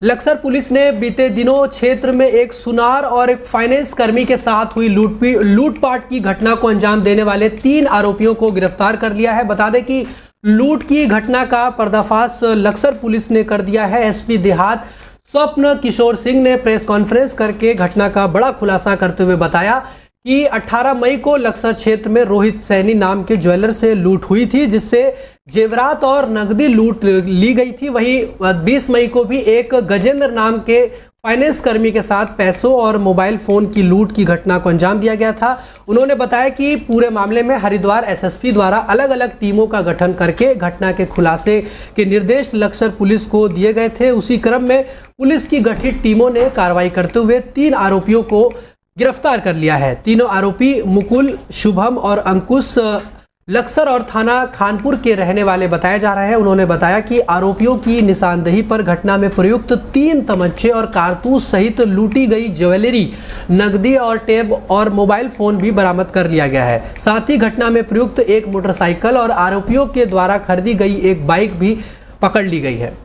Laksar police ने बीते दिनों क्षेत्र में एक सुनार और एक फाइनेंस कर्मी के साथ हुई लूटपाट की घटना को अंजाम देने वाले 3 आरोपियों को गिरफ्तार कर लिया है। बता दें कि लूट की घटना का पर्दाफाश लक्सर पुलिस ने कर दिया है। एसपी देहात स्वप्न किशोर सिंह ने प्रेस कॉन्फ्रेंस करके घटना का बड़ा खुलासा करते हुए बताया कि 18 मई को लक्सर क्षेत्र में रोहित सैनी नाम के ज्वेलर से लूट हुई थी, जिससे जेवरात और नकदी लूट ली गई थी। वहीं 20 मई को भी एक गजेंद्र नाम के फाइनेंस कर्मी के साथ पैसों और मोबाइल फोन की लूट की घटना को अंजाम दिया गया था। उन्होंने बताया कि पूरे मामले में हरिद्वार एसएसपी द्वारा अलग अलग टीमों का गठन करके घटना के खुलासे के निर्देश लक्सर पुलिस को दिए गए थे। उसी क्रम में पुलिस की गठित टीमों ने कार्रवाई करते हुए 3 आरोपियों को गिरफ्तार कर लिया है। तीनों आरोपी मुकुल, शुभम और अंकुश लक्सर और थाना खानपुर के रहने वाले बताए जा रहे हैं। उन्होंने बताया कि आरोपियों की निशानदेही पर घटना में प्रयुक्त 3 तमंचे और कारतूस सहित लूटी गई ज्वेलरी, नकदी और टैब और मोबाइल फोन भी बरामद कर लिया गया है। साथ ही घटना में प्रयुक्त एक मोटरसाइकिल और आरोपियों के द्वारा खरीदी गई एक बाइक भी पकड़ ली गई है।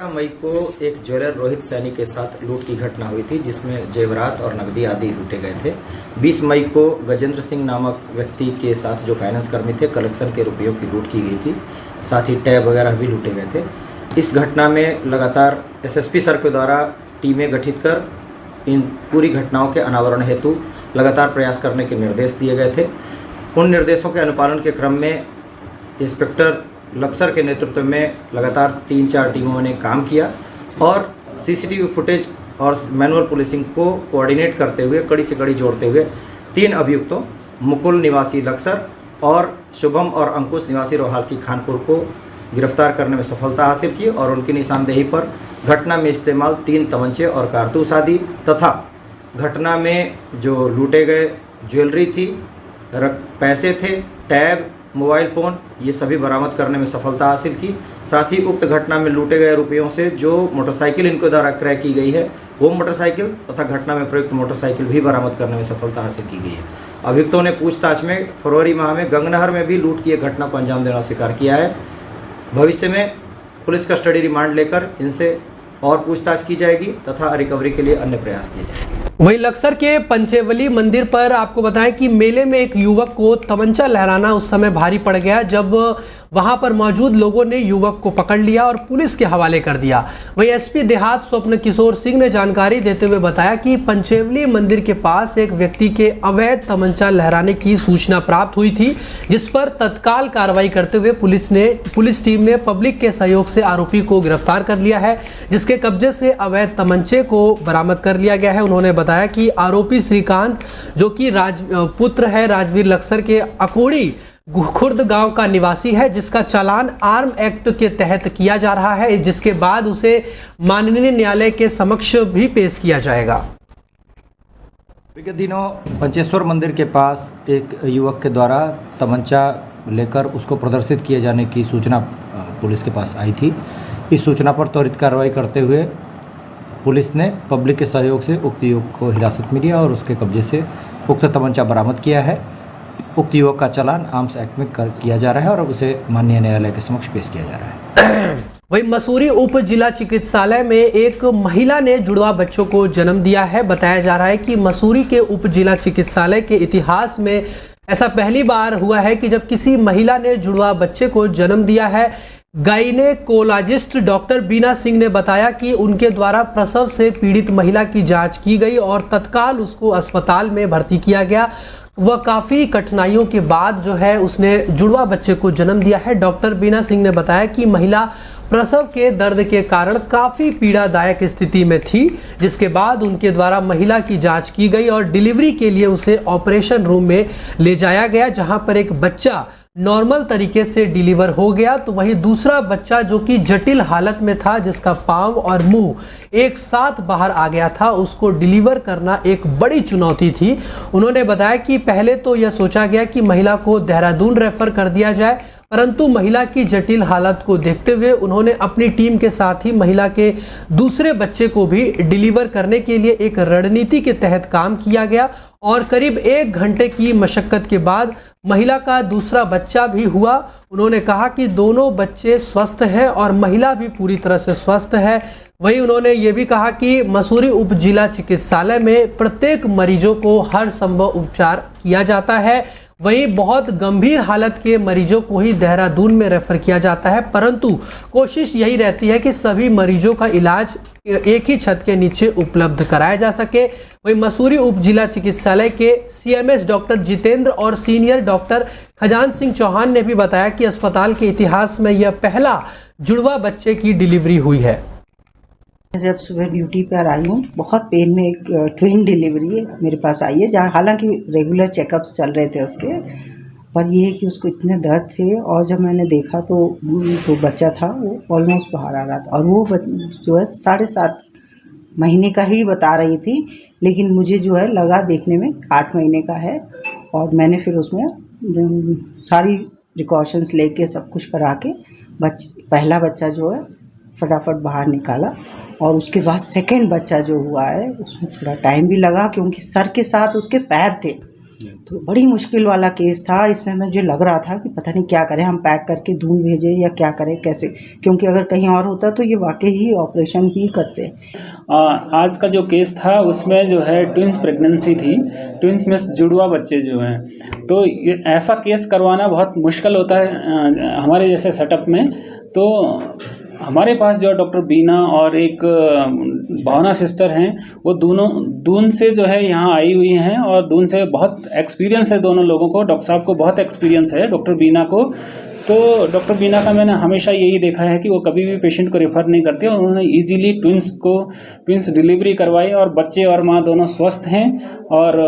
मई को एक ज्वेलर रोहित सैनी के साथ लूट की घटना हुई थी, जिसमें जेवरात और नकदी आदि लूटे गए थे। 20 मई को गजेंद्र सिंह नामक व्यक्ति के साथ जो फाइनेंस कर्मी थे, कलेक्शन के रुपयों की लूट की गई थी। साथ ही टैब वगैरह भी लूटे गए थे। इस घटना में लगातार एसएसपी सर के द्वारा टीमें गठित कर इन पूरी घटनाओं के अनावरण हेतु लगातार प्रयास करने के निर्देश दिए गए थे। उन निर्देशों के अनुपालन के क्रम में इंस्पेक्टर लक्सर के नेतृत्व में लगातार 3-4 टीमों ने काम किया और सीसीटीवी फुटेज और मैनुअल पुलिसिंग को कोऑर्डिनेट करते हुए, कड़ी से कड़ी जोड़ते हुए 3 अभियुक्तों मुकुल निवासी लक्सर और शुभम और अंकुश निवासी रोहाल की खानपुर को गिरफ्तार करने में सफलता हासिल की और उनकी निशानदेही पर घटना में इस्तेमाल 3 तमंचे और कारतूस आदि तथा घटना में जो लूटे गए ज्वेलरी थी, पैसे थे, टैब, मोबाइल फ़ोन, ये सभी बरामद करने में सफलता हासिल की। साथ ही उक्त घटना में लूटे गए रुपयों से जो मोटरसाइकिल इनके द्वारा क्रय की गई है, वो मोटरसाइकिल तथा घटना में प्रयुक्त मोटरसाइकिल भी बरामद करने में सफलता हासिल की गई है। अभियुक्तों ने पूछताछ में फरवरी माह में गंगनहर में भी लूट की एक घटना को अंजाम देना स्वीकार किया है। भविष्य में पुलिस कस्टडी रिमांड लेकर इनसे और पूछताछ की जाएगी तथा रिकवरी के लिए अन्य प्रयास किए जाएंगे। वहीं लक्सर के पंचेवली मंदिर पर आपको बताएं कि मेले में एक युवक को तमंचा लहराना उस समय भारी पड़ गया, जब वहां पर मौजूद लोगों ने युवक को पकड़ लिया और पुलिस के हवाले कर दिया। वहीं एसपी देहात स्वप्न किशोर सिंह ने जानकारी देते हुए बताया कि पंचेवली मंदिर के पास एक व्यक्ति के अवैध तमंचा लहराने की सूचना प्राप्त हुई थी, जिस पर तत्काल कार्रवाई करते हुए पुलिस टीम ने पब्लिक के सहयोग से आरोपी को गिरफ्तार कर लिया है, जिसके कब्जे से अवैध तमंचे को बरामद कर लिया गया है। उन्होंने बताया कि आरोपी श्रीकांत, जो कि पुत्र है राजवीर लक्सर के अकोड़ी खुर्द गांव का निवासी है, जिसका चालान आर्म एक्ट के तहत किया जा रहा है, जिसके बाद उसे माननीय न्यायालय के समक्ष भी पेश किया जाएगा। विगत दिनों पंचेश्वर मंदिर के पास एक युवक के द्वारा तमंचा लेकर उसको प्रदर्शित किए जाने की सूचना पुलिस के पास आई थी। इस सूचना पर त्वरित कार्रवाई करते हुए पुलिस ने पब्लिक के सहयोग से उक्त युवक को हिरासत में लिया और उसके कब्जे से उक्त तमंचा बरामद किया है। उक्त युवक का चालान आर्म्स एक्ट में किया जा रहा है और उसे माननीय न्यायालय के समक्ष पेश किया जा रहा है। वहीं मसूरी उप जिला चिकित्सालय में एक महिला ने जुड़वा बच्चों को जन्म दिया है। बताया जा रहा है कि मसूरी के उप जिला चिकित्सालय के इतिहास में ऐसा पहली बार हुआ है कि जब किसी महिला ने जुड़वा बच्चे को जन्म दिया है। गाइनेकोलॉजिस्ट डॉक्टर बीना सिंह ने बताया कि उनके द्वारा प्रसव से पीड़ित महिला की जांच की गई और तत्काल उसको अस्पताल में भर्ती किया गया। वह काफ़ी कठिनाइयों के बाद जो है उसने जुड़वा बच्चे को जन्म दिया है। डॉक्टर बीना सिंह ने बताया कि महिला प्रसव के दर्द के कारण काफ़ी पीड़ादायक स्थिति में थी, जिसके बाद उनके द्वारा महिला की जांच की गई और डिलीवरी के लिए उसे ऑपरेशन रूम में ले जाया गया, जहां पर एक बच्चा नॉर्मल तरीके से डिलीवर हो गया, तो वहीं दूसरा बच्चा जो कि जटिल हालत में था, जिसका पाँव और मुंह एक साथ बाहर आ गया था, उसको डिलीवर करना एक बड़ी चुनौती थी। उन्होंने बताया कि पहले तो यह सोचा गया कि महिला को देहरादून रेफर कर दिया जाए, परंतु महिला की जटिल हालत को देखते हुए उन्होंने अपनी टीम के साथ ही महिला के दूसरे बच्चे को भी डिलीवर करने के लिए एक रणनीति के तहत काम किया गया और करीब 1 घंटे की मशक्कत के बाद महिला का दूसरा बच्चा भी हुआ। उन्होंने कहा कि दोनों बच्चे स्वस्थ हैं और महिला भी पूरी तरह से स्वस्थ है। वहीं उन्होंने ये भी कहा कि मसूरी उप जिला चिकित्सालय में प्रत्येक मरीजों को हर संभव उपचार किया जाता है। वहीं बहुत गंभीर हालत के मरीजों को ही देहरादून में रेफर किया जाता है, परंतु कोशिश यही रहती है कि सभी मरीजों का इलाज एक ही छत के नीचे उपलब्ध कराया जा सके। वहीं मसूरी उप जिला चिकित्सालय के CMS डॉक्टर जितेंद्र और सीनियर डॉक्टर खजान सिंह चौहान ने भी बताया कि अस्पताल के इतिहास में यह पहला जुड़वा बच्चे की डिलीवरी हुई है। जब सुबह ड्यूटी पर आई हूँ, बहुत पेन में एक ट्विन डिलीवरी मेरे पास आई है, जहाँ हालांकि रेगुलर चेकअप्स चल रहे थे उसके, पर ये है कि उसको इतने दर्द थे और जब मैंने देखा तो जो बच्चा था वो ऑलमोस्ट बाहर आ रहा था और वो जो है 7.5 महीने का ही बता रही थी, लेकिन मुझे जो है लगा देखने में 8 महीने का है। और मैंने फिर उसमें सारी प्रिकॉशंस लेके सब कुछ करा के पहला बच्चा जो है फटाफट बाहर निकाला और उसके बाद सेकंड बच्चा जो हुआ है उसमें थोड़ा टाइम भी लगा क्योंकि सर के साथ उसके पैर थे, तो बड़ी मुश्किल वाला केस था। इसमें मुझे लग रहा था कि पता नहीं क्या करें, हम पैक करके दून भेजें या क्या करें, कैसे, क्योंकि अगर कहीं और होता तो ये वाकई ही ऑपरेशन ही करते। आज का जो केस था उसमें जो है ट्विंस प्रेगनेंसी थी, ट्विंस में जुड़वा बच्चे जो हैं, तो ऐसा केस करवाना बहुत मुश्किल होता है हमारे जैसे सेटअप में। तो हमारे पास जो डॉक्टर बीना और एक भावना सिस्टर हैं, वो दोनों दून से जो है यहाँ आई हुई हैं और दून से बहुत एक्सपीरियंस है दोनों लोगों को। डॉक्टर साहब को बहुत एक्सपीरियंस है, डॉक्टर बीना को। तो डॉक्टर बीना का मैंने हमेशा यही देखा है कि वो कभी भी पेशेंट को रेफ़र नहीं करते और उन्होंने इजीली ट्विंस डिलीवरी करवाई और बच्चे और माँ दोनों स्वस्थ हैं। और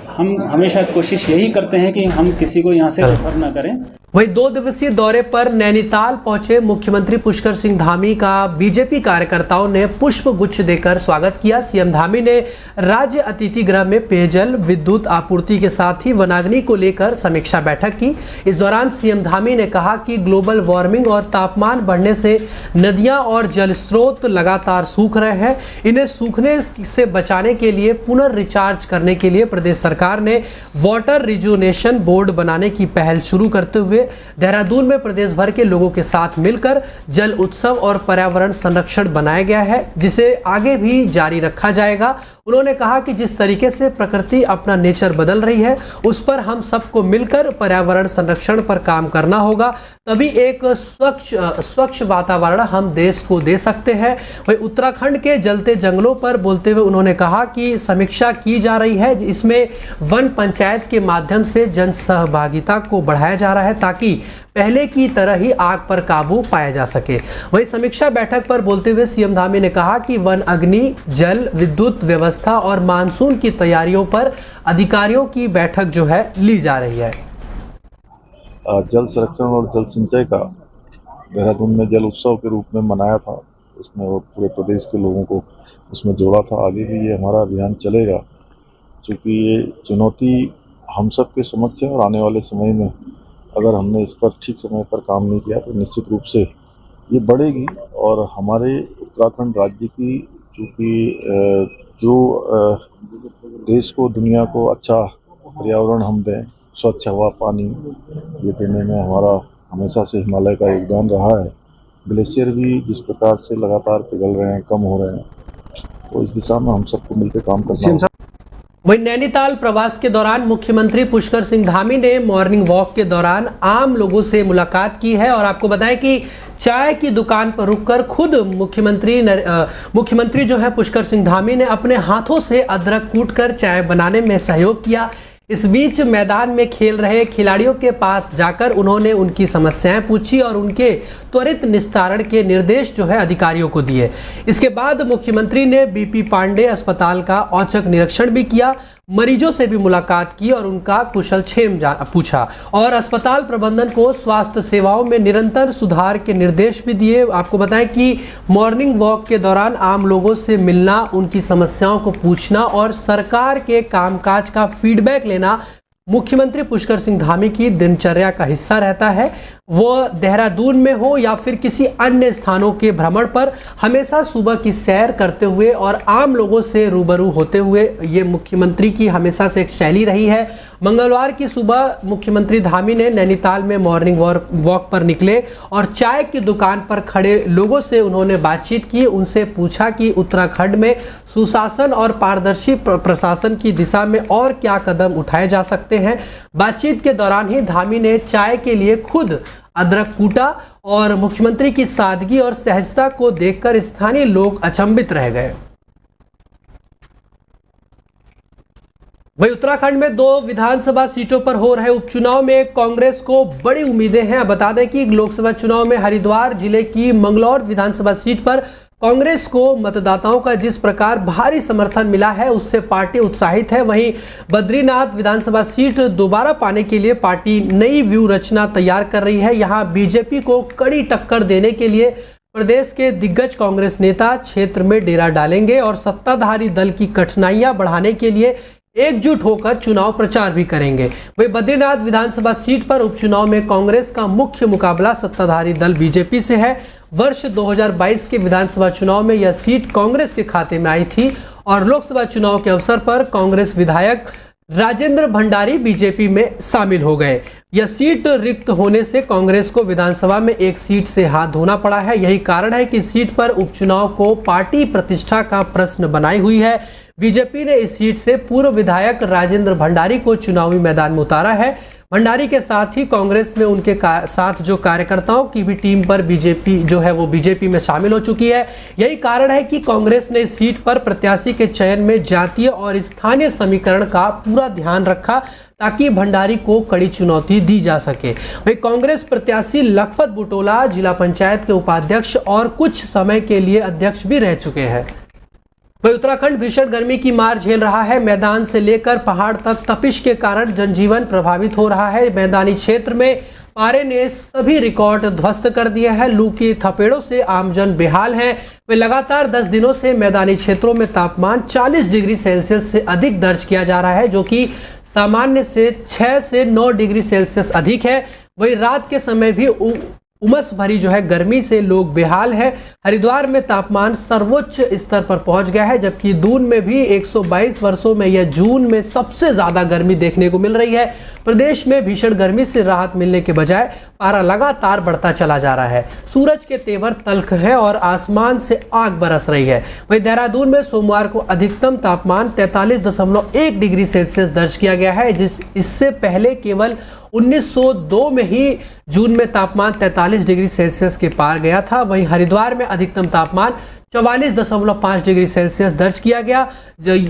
हम हमेशा कोशिश यही करते हैं कि हम किसी को यहाँ से रेफ़र ना करें। वहीं 2 दिवसीय दौरे पर नैनीताल पहुंचे मुख्यमंत्री पुष्कर सिंह धामी का बीजेपी कार्यकर्ताओं ने पुष्प गुच्छ देकर स्वागत किया। सीएम धामी ने राज्य अतिथि गृह में पेयजल विद्युत आपूर्ति के साथ ही वनाग्नि को लेकर समीक्षा बैठक की। इस दौरान सीएम धामी ने कहा कि ग्लोबल वार्मिंग और तापमान बढ़ने से नदियां और जल स्रोत लगातार सूख रहे हैं। इन्हें सूखने से बचाने के लिए पुनर्रिचार्ज करने के लिए प्रदेश सरकार ने वाटर रिजुनेशन बोर्ड बनाने की पहल शुरू करते हुए देहरादून में प्रदेश भर के लोगों के साथ मिलकर जल उत्सव और पर्यावरण संरक्षण बनाया गया है, जिसे आगे भी जारी रखा जाएगा। उन्होंने कहा कि जिस तरीके से प्रकृति अपना नेचर बदल रही है, उस पर हम सबको मिलकर पर्यावरण संरक्षण पर काम करना होगा, तभी एक स्वच्छ वातावरण हम देश को दे सकते हैं। वहीं उत्तराखंड के जलते जंगलों पर बोलते हुए उन्होंने कहा कि समीक्षा की जा रही है, इसमें वन पंचायत के माध्यम से जन सहभागिता को बढ़ाया जा रहा है ताकि पहले की तरह ही आग पर काबू पाया जा सके। वहीं समीक्षा बैठक पर बोलते हुए सीएम धामी ने कहा कि वन अग्नि, जल विद्युत व्यवस्था और मानसून की तैयारियों पर अधिकारियों की बैठक जो है ली जा रही है। जल संरक्षण और जल सिंचाई का देहरादून में जल उत्सव के रूप में मनाया था, उसमें वो पूरे प्रदेश के लोगों को उसमें जोड़ा था। आगे भी ये हमारा अभियान चलेगा, क्योंकि ये चुनौती हम सब के समक्ष है और आने वाले समय में अगर हमने इस पर ठीक समय पर काम नहीं किया तो निश्चित रूप से ये बढ़ेगी। और हमारे उत्तराखंड राज्य की चूँकि जो देश को, दुनिया को अच्छा पर्यावरण हम दें, स्वच्छ हवा पानी, ये देने में हमारा हमेशा से हिमालय का योगदान रहा है। ग्लेशियर भी जिस प्रकार से लगातार पिघल रहे हैं, कम हो रहे हैं, तो इस दिशा में हम सबको मिलकर काम करना होगा। वहीं नैनीताल प्रवास के दौरान मुख्यमंत्री पुष्कर सिंह धामी ने मॉर्निंग वॉक के दौरान आम लोगों से मुलाकात की है और आपको बताएं कि चाय की दुकान पर रुककर खुद मुख्यमंत्री जो है पुष्कर सिंह धामी ने अपने हाथों से अदरक कूटकर चाय बनाने में सहयोग किया। इस बीच मैदान में खेल रहे खिलाड़ियों के पास जाकर उन्होंने उनकी समस्याएं पूछी और उनके त्वरित निस्तारण के निर्देश जो है अधिकारियों को दिए। इसके बाद मुख्यमंत्री ने बीपी पांडे अस्पताल का औचक निरीक्षण भी किया, मरीजों से भी मुलाकात की और उनका कुशलक्षेम पूछा और अस्पताल प्रबंधन को स्वास्थ्य सेवाओं में निरंतर सुधार के निर्देश भी दिए। आपको बताएं कि मॉर्निंग वॉक के दौरान आम लोगों से मिलना, उनकी समस्याओं को पूछना और सरकार के कामकाज का फीडबैक लेना मुख्यमंत्री पुष्कर सिंह धामी की दिनचर्या का हिस्सा रहता है। वो देहरादून में हो या फिर किसी अन्य स्थानों के भ्रमण पर हमेशा सुबह की सैर करते हुए और आम लोगों से रूबरू होते हुए ये मुख्यमंत्री की हमेशा से एक शैली रही है। मंगलवार की सुबह मुख्यमंत्री धामी ने नैनीताल में मॉर्निंग वॉक पर निकले और चाय की दुकान पर खड़े लोगों से उन्होंने बातचीत की। उनसे पूछा कि उत्तराखंड में सुशासन और पारदर्शी प्रशासन की दिशा में और क्या कदम उठाए जा सकते हैं। बातचीत के दौरान ही धामी ने चाय के लिए खुद अदरक कूटा और मुख्यमंत्री की सादगी और सहजता को देखकर स्थानीय लोग अचंभित रह गए। वहीं उत्तराखंड में 2 विधानसभा सीटों पर हो रहे उपचुनाव में कांग्रेस को बड़ी उम्मीदें हैं। बता दें कि लोकसभा चुनाव में हरिद्वार जिले की मंगलौर विधानसभा सीट पर कांग्रेस को मतदाताओं का जिस प्रकार भारी समर्थन मिला है उससे पार्टी उत्साहित है। वहीं बद्रीनाथ विधानसभा सीट दोबारा पाने के लिए पार्टी नई व्यूह रचना तैयार कर रही है। यहां बीजेपी को कड़ी टक्कर देने के लिए प्रदेश के दिग्गज कांग्रेस नेता क्षेत्र में डेरा डालेंगे और सत्ताधारी दल की कठिनाइयां बढ़ाने के लिए एकजुट होकर चुनाव प्रचार भी करेंगे। वहीं बद्रीनाथ विधानसभा सीट पर उपचुनाव में कांग्रेस का मुख्य मुकाबला सत्ताधारी दल बीजेपी से है। वर्ष 2022 के विधानसभा चुनाव में यह सीट कांग्रेस के खाते में आई थी और लोकसभा चुनाव के अवसर पर कांग्रेस विधायक राजेंद्र भंडारी बीजेपी में शामिल हो गए। यह सीट रिक्त होने से कांग्रेस को विधानसभा में एक सीट से हाथ धोना पड़ा है। यही कारण है कि सीट पर उपचुनाव को पार्टी प्रतिष्ठा का प्रश्न बनाई हुई है। बीजेपी ने इस सीट से पूर्व विधायक राजेंद्र भंडारी को चुनावी मैदान में उतारा है। भंडारी के साथ ही कांग्रेस में उनके साथ जो कार्यकर्ताओं की भी टीम पर बीजेपी जो है वो बीजेपी में शामिल हो चुकी है। यही कारण है कि कांग्रेस ने इस सीट पर प्रत्याशी के चयन में जातीय और स्थानीय समीकरण का पूरा ध्यान रखा ताकि भंडारी को कड़ी चुनौती दी जा सके। वहीं कांग्रेस प्रत्याशी लखपत बुटोला जिला पंचायत के उपाध्यक्ष और कुछ समय के लिए अध्यक्ष भी रह चुके हैं। वहीं उत्तराखंड भीषण गर्मी की मार झेल रहा है। मैदान से लेकर पहाड़ तक तपिश के कारण जनजीवन प्रभावित हो रहा है। मैदानी क्षेत्र में पारे ने सभी रिकॉर्ड ध्वस्त कर दिए हैं। लू की थपेड़ों से आमजन बेहाल है। वे लगातार 10 दिनों से मैदानी क्षेत्रों में तापमान 40 डिग्री सेल्सियस से अधिक दर्ज किया जा रहा है, जो कि सामान्य से 6 से 9 डिग्री सेल्सियस अधिक है। वहीं रात के समय भी उमस भरी जो है गर्मी से लोग बेहाल है। हरिद्वार में तापमान सर्वोच्च स्तर पर पहुंच गया है, जबकि दून में भी 122 वर्षों में यह जून में सबसे ज्यादा गर्मी देखने को मिल रही है। प्रदेश में भीषण गर्मी से राहत मिलने के बजाय पारा लगातार बढ़ता चला जा रहा है। सूरज के तेवर तल्ख हैं और आसमान से आग बरस रही है। वहीं देहरादून में सोमवार को अधिकतम तापमान 43.1 डिग्री सेल्सियस दर्ज किया गया है। इससे पहले केवल 1902 में ही जून में तापमान 43 डिग्री सेल्सियस के पार गया था। वहीं हरिद्वार में अधिकतम तापमान 44.5 डिग्री सेल्सियस दर्ज किया गया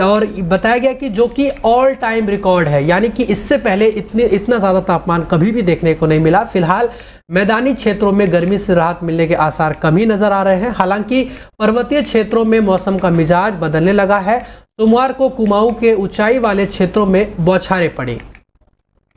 और बताया गया कि जो कि ऑल टाइम रिकॉर्ड है, यानी कि इससे पहले इतना ज़्यादा तापमान कभी भी देखने को नहीं मिला। फिलहाल मैदानी क्षेत्रों में गर्मी से राहत मिलने के आसार कम ही नजर आ रहे हैं। हालांकि पर्वतीय क्षेत्रों में मौसम का मिजाज बदलने लगा है। सोमवार को कुमाऊं के ऊंचाई वाले क्षेत्रों में बौछारें पड़ी।